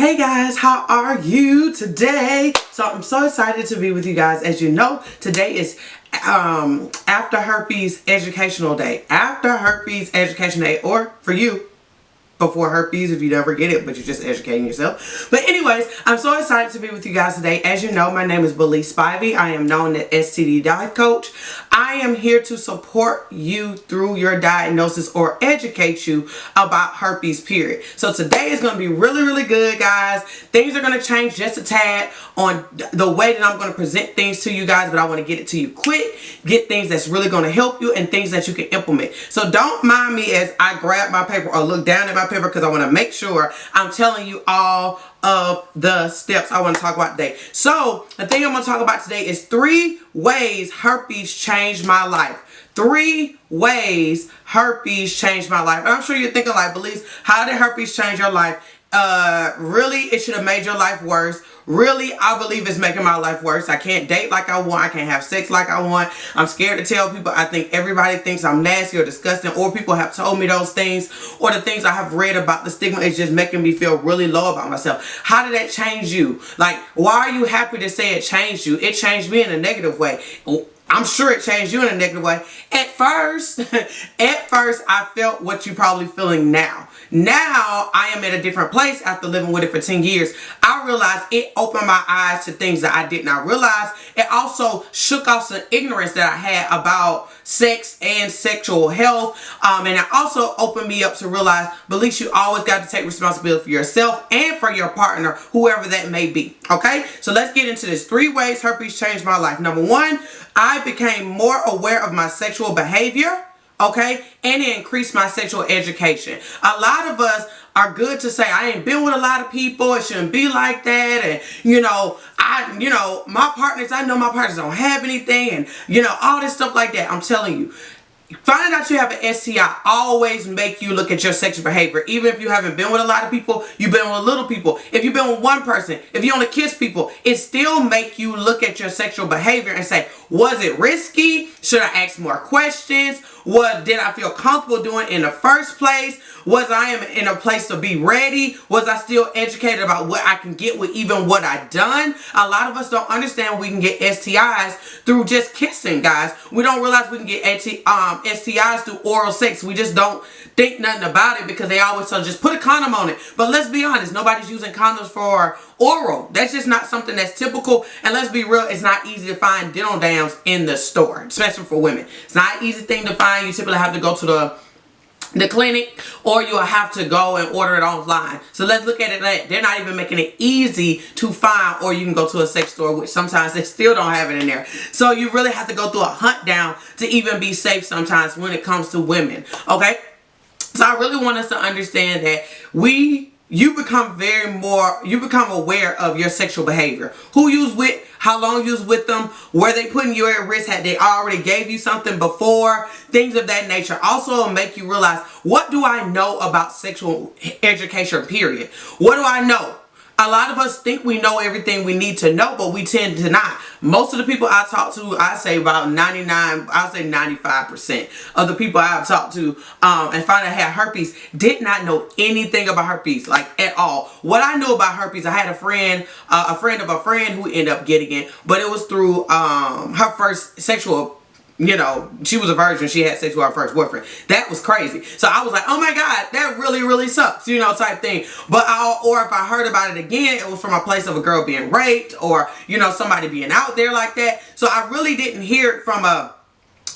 Hey guys, how are you today? So I'm so excited to be with you guys. As you know, today is after herpes educational day. After herpes education day, or for you, before herpes if you never get it, but you're just educating yourself. But anyways, I'm so excited to be with you guys today. As you know, my name is Belize. I am known as STD Diet Coach. I am here to support you through your diagnosis or educate you about herpes, period. So today is going to be really, really good, guys. Things are going to change just a tad on the way that I'm going to present things to you guys, but I want to get it to you quick, get things that's really going to help you and things that you can implement. So don't mind me as I grab my paper or look down at my paper, because I want to make sure I'm telling you all of the steps I want to talk about today. So the thing I'm going to talk about today is 3 ways herpes changed my life. 3 ways herpes changed my life. And I'm sure you're thinking like, Belize, how did herpes change your life? Really, it should have made your life worse. Really, I believe it's making my life worse. I can't date like I want. I can't have sex like I want. I'm scared to tell people. I think everybody thinks I'm nasty or disgusting, or people have told me those things, or the things I have read about the stigma is just making me feel really low about myself. How did that change you? Like, why are you happy to say it changed you? It changed me in a negative way. I'm sure it changed you in a negative way. At first, I felt what you're probably feeling now. Now, I am at a different place after living with it for 10 years. I realized it opened my eyes to things that I did not realize. It also shook off some ignorance that I had about sex and sexual health. And it also opened me up to realize, Belize, you always got to take responsibility for yourself and for your partner, whoever that may be. Okay? So let's get into this. 3 ways herpes changed my life. Number 1, I became more aware of my sexual behavior. Okay, and it increased my sexual education. A lot of us are good to say, I ain't been with a lot of people, it shouldn't be like that, and my partners, I know my partners don't have anything, and all this stuff like that. I'm telling you, finding out you have an STI always make you look at your sexual behavior. Even if you haven't been with a lot of people, you've been with little people. If you've been with one person, if you only kiss people, it still make you look at your sexual behavior and say, was it risky? Should I ask more questions? What did I feel comfortable doing in the first place? Was I in a place to be ready? Was I still educated about what I can get with even what I've done? A lot of us don't understand we can get STIs through just kissing, guys. We don't realize we can get STIs through oral sex. We just don't think nothing about it because they always tell just put a condom on it. But let's be honest, nobody's using condoms for oral. That's just not something that's typical. And let's be real, it's not easy to find dental dams in the store, especially for women. It's not an easy thing to find. You typically have to go to the clinic, or you'll have to go and order it online. So let's look at it like they're not even making it easy to find, or you can go to a sex store, which sometimes they still don't have it in there. So you really have to go through a hunt down to even be safe sometimes when it comes to women. Okay? So I really want us to understand that you become aware of your sexual behavior. Who you was with, how long you was with them, were they putting you at risk, had they already gave you something before, things of that nature. Also it'll make you realize, what do I know about sexual education, period? What do I know? A lot of us think we know everything we need to know, but we tend to not. Most of the people I talk to, I say about 95% of the people I've talked to and found out had herpes did not know anything about herpes, like at all. What I knew about herpes, I had a friend of a friend who ended up getting it, but it was through her first sexual, she was a virgin. She had sex with her first boyfriend. That was crazy. So I was like, oh my God, that really, really sucks, type thing. But or if I heard about it again, it was from a place of a girl being raped, or, somebody being out there like that. So I really didn't hear it from a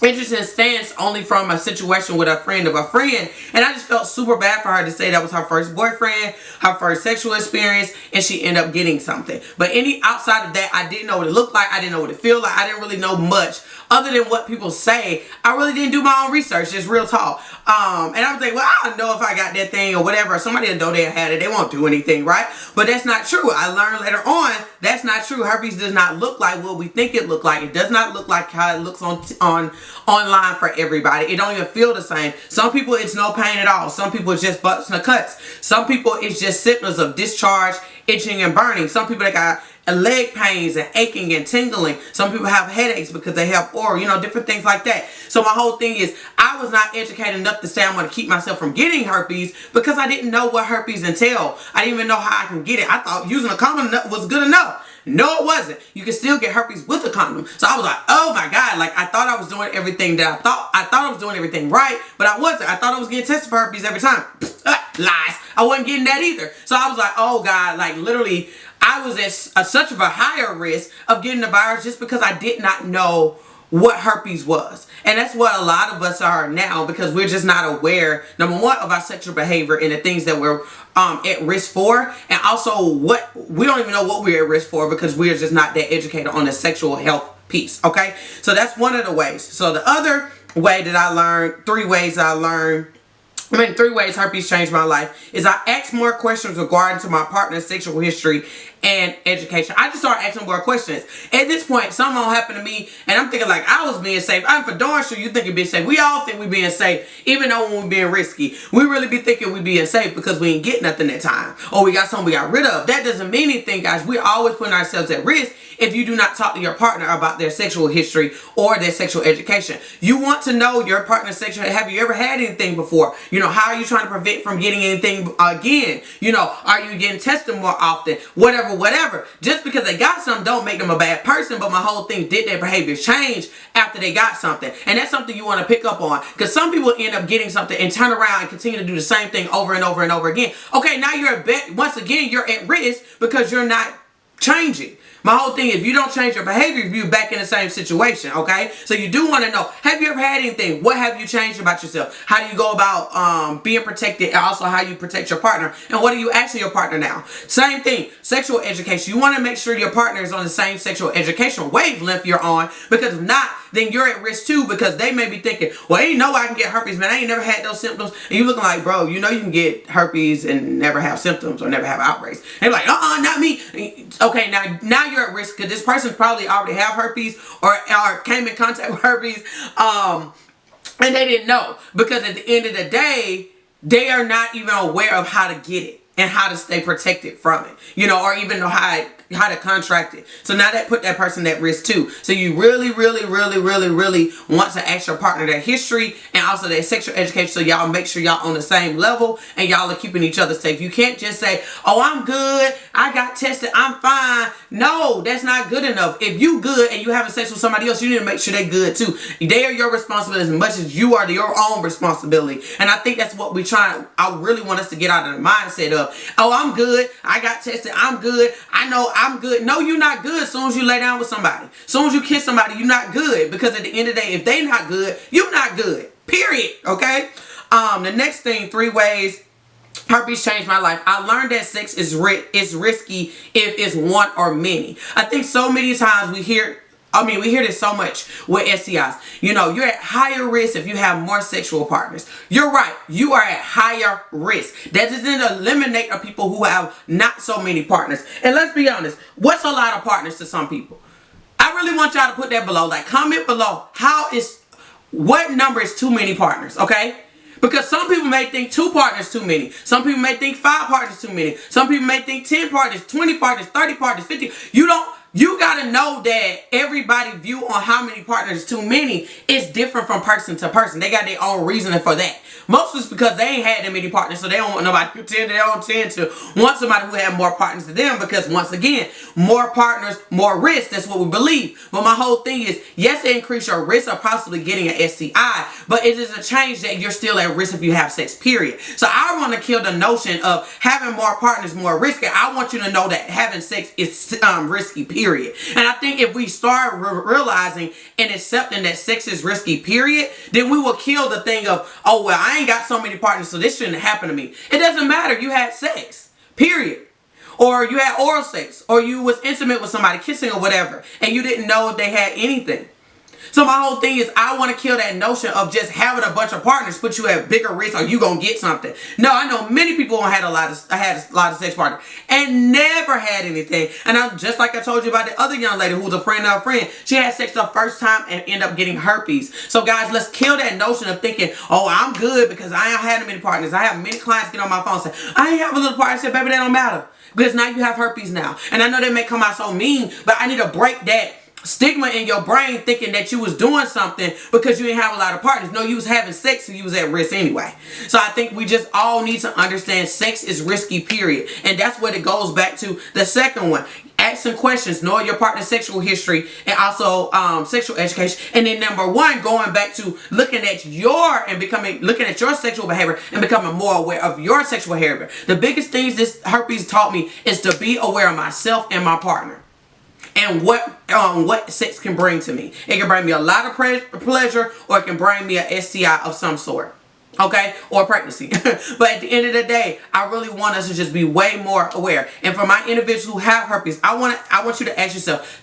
interesting stance, only from a situation with a friend of a friend. And I just felt super bad for her to say that was her first boyfriend, her first sexual experience, and she ended up getting something. But outside of that, I didn't know what it looked like. I didn't know what it felt like. I didn't really know much other than what people say. I really didn't do my own research, just real talk. And I was like, well, I don't know if I got that thing or whatever. Somebody that know they had it, they won't do anything, right? But that's not true. I learned later on that's not true. Herpes does not look like what we think it looked like. It does not look like how it looks online for everybody. It don't even feel the same. Some people it's no pain at all. Some people it's just bumps and cuts. Some people it's just symptoms of discharge, itching, and burning. Some people that got leg pains and aching and tingling. Some people have headaches because they have aura, you know, different things like that. So my whole thing is, I was not educated enough to say I'm going to keep myself from getting herpes because I didn't know what herpes entailed. I didn't even know how I can get it. I thought using a condom was good enough. No, it wasn't. You can still get herpes with a condom. So I was like, oh my God, like I thought I was doing everything that I thought I was doing everything right, but I wasn't. I thought I was getting tested for herpes every time. Lies. I wasn't getting that either. So I was like, oh God, like literally I was at such of a higher risk of getting the virus just because I did not know what herpes was. And that's what a lot of us are now, because we're just not aware, number one, of our sexual behavior and the things that we're at risk for, and also what we don't even know what we're at risk for because we're just not that educated on the sexual health piece. Okay, so that's one of the ways. So the other way that I learned, three ways herpes changed my life, is I asked more questions regarding to my partner's sexual history and education. I just started asking more questions. At this point, something will happen to me, and I'm thinking like I was being safe. I'm for darn sure you think you're being safe. We all think we're being safe, even though when we're being risky. We really be thinking we're being safe because we ain't get nothing that time, or we got something we got rid of. That doesn't mean anything, guys. We're always putting ourselves at risk if you do not talk to your partner about their sexual history or their sexual education. You want to know your partner's sexual. Have you ever had anything before? You know, how are you trying to prevent from getting anything again? You know, are you getting tested more often? Whatever. Just because they got something don't make them a bad person, but my whole thing, did their behavior change after they got something? And that's something you want to pick up on, because some people end up getting something and turn around and continue to do the same thing over and over and over again. Okay, now once again, you're at risk because you're not changing. My whole thing, if you don't change your behavior, you're back in the same situation, okay? So you do want to know, have you ever had anything? What have you changed about yourself? How do you go about being protected, and also how you protect your partner? And what are you asking your partner now? Same thing, sexual education. You want to make sure your partner is on the same sexual education wavelength you're on, because if not, then you're at risk too, because they may be thinking, well, ain't no way I can get herpes, man. I ain't never had those symptoms. And you looking like, bro, you know you can get herpes and never have symptoms or never have outbreaks. And they're like, not me. Okay, now you're at risk because this person probably already have herpes or came in contact with herpes and they didn't know, because at the end of the day, they are not even aware of how to get it and how to stay protected from it, you know, or even know how to contract it. So now that put that person at risk too. So you really want to ask your partner their history and also their sexual education, so y'all make sure y'all on the same level and y'all are keeping each other safe. You can't just say, oh, I'm good, I got tested, I'm fine. No, that's not good enough. If you good and you having sex with somebody else, you need to make sure they're good too. They are your responsibility as much as you are your own responsibility. And I think that's what I really want us to get out of the mindset of, oh, I'm good, I got tested, I'm good, I know I'm good. No, you're not good as soon as you lay down with somebody. As soon as you kiss somebody, you're not good, because at the end of the day, if they not good, you're not good. Period. Okay? The next thing, 3 ways herpes changed my life. I learned that sex is risky if it's one or many. I think so many times we hear this so much with STIs. You know, you're at higher risk if you have more sexual partners. You're right. You are at higher risk. That doesn't eliminate the people who have not so many partners. And let's be honest, what's a lot of partners to some people? I really want y'all to put that below. Like, comment below. What number is too many partners, okay? Because some people may think 2 partners too many. Some people may think 5 partners too many. Some people may think 10 partners, 20 partners, 30 partners, 50. You gotta know that everybody's view on how many partners is too many is different from person to person. They got their own reasoning for that. Most of it's because they ain't had that many partners, so they don't want nobody they don't tend to want somebody who have more partners than them, because once again, more partners, more risk. That's what we believe. But my whole thing is, yes, it increase your risk of possibly getting an STI, but it doesn't change that you're still at risk if you have sex, period. So I want to kill the notion of having more partners more risky. I want you to know that having sex is risky, period. And I think if we start realizing and accepting that sex is risky, period, then we will kill the thing of, oh, well, I ain't got so many partners, so this shouldn't happen to me. It doesn't matter. You had sex, period. Or you had oral sex, or you was intimate with somebody, kissing or whatever, and you didn't know if they had anything. So my whole thing is I want to kill that notion of just having a bunch of partners put you at bigger risk or you gonna get something. No, I know many people had a lot of sex partners and never had anything. And I'm just like I told you about the other young lady who was a friend of a friend. She had sex the first time and ended up getting herpes. So guys, let's kill that notion of thinking, oh, I'm good because I ain't had many partners. I have many clients get on my phone and say, I ain't have a little partner. I said, baby, that don't matter. Because now you have herpes now. And I know that may come out so mean, but I need to break that stigma in your brain thinking that you was doing something because you didn't have a lot of partners. No, you was having sex, so you was at risk anyway. So I think we just all need to understand sex is risky, period. And that's what it goes back to the second one. Asking questions, knowing your partner's sexual history, and also sexual education. And then number one, going back to looking at your sexual behavior and becoming more aware of your sexual behavior. The biggest things this herpes taught me is to be aware of myself and my partner. And what sex can bring to me. It can bring me a lot of pleasure, or it can bring me a STI of some sort. Okay? Or pregnancy. But at the end of the day, I really want us to just be way more aware. And for my individuals who have herpes, I want you to ask yourself,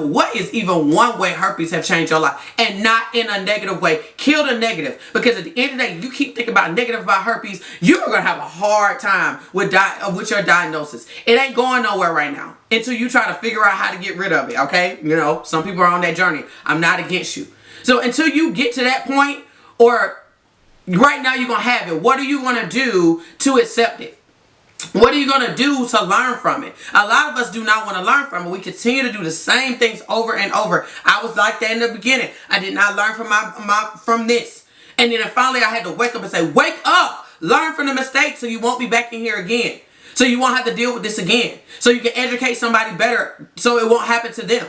what is even one way herpes have changed your life? And not in a negative way. Kill the negative. Because at the end of the day, you keep thinking about negative about herpes, you're going to have a hard time with your diagnosis. It ain't going nowhere right now until you try to figure out how to get rid of it, okay? You know, some people are on that journey. I'm not against you. So until you get to that point, or right now you're going to have it, what are you going to do to accept it? What are you going to do to learn from it? A lot of us do not want to learn from it. We continue to do the same things over and over. I was like that in the beginning. I did not learn from this. And then finally I had to wake up and say, wake up! Learn from the mistakes so you won't be back in here again. So you won't have to deal with this again. So you can educate somebody better so it won't happen to them.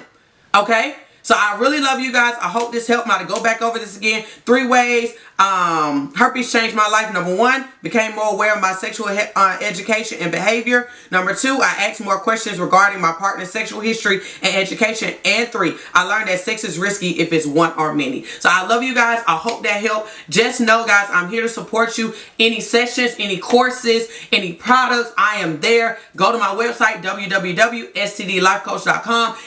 Okay? So I really love you guys. I hope this helped. I'm going to go back over this again. 3 ways herpes changed my life. Number 1, became more aware of my sexual education and behavior. Number 2, I asked more questions regarding my partner's sexual history and education. And 3, I learned that sex is risky if it's one or many. So I love you guys. I hope that helped. Just know, guys, I'm here to support you. Any sessions, any courses, any products, I am there. Go to my website, www.stdlifecoach.com.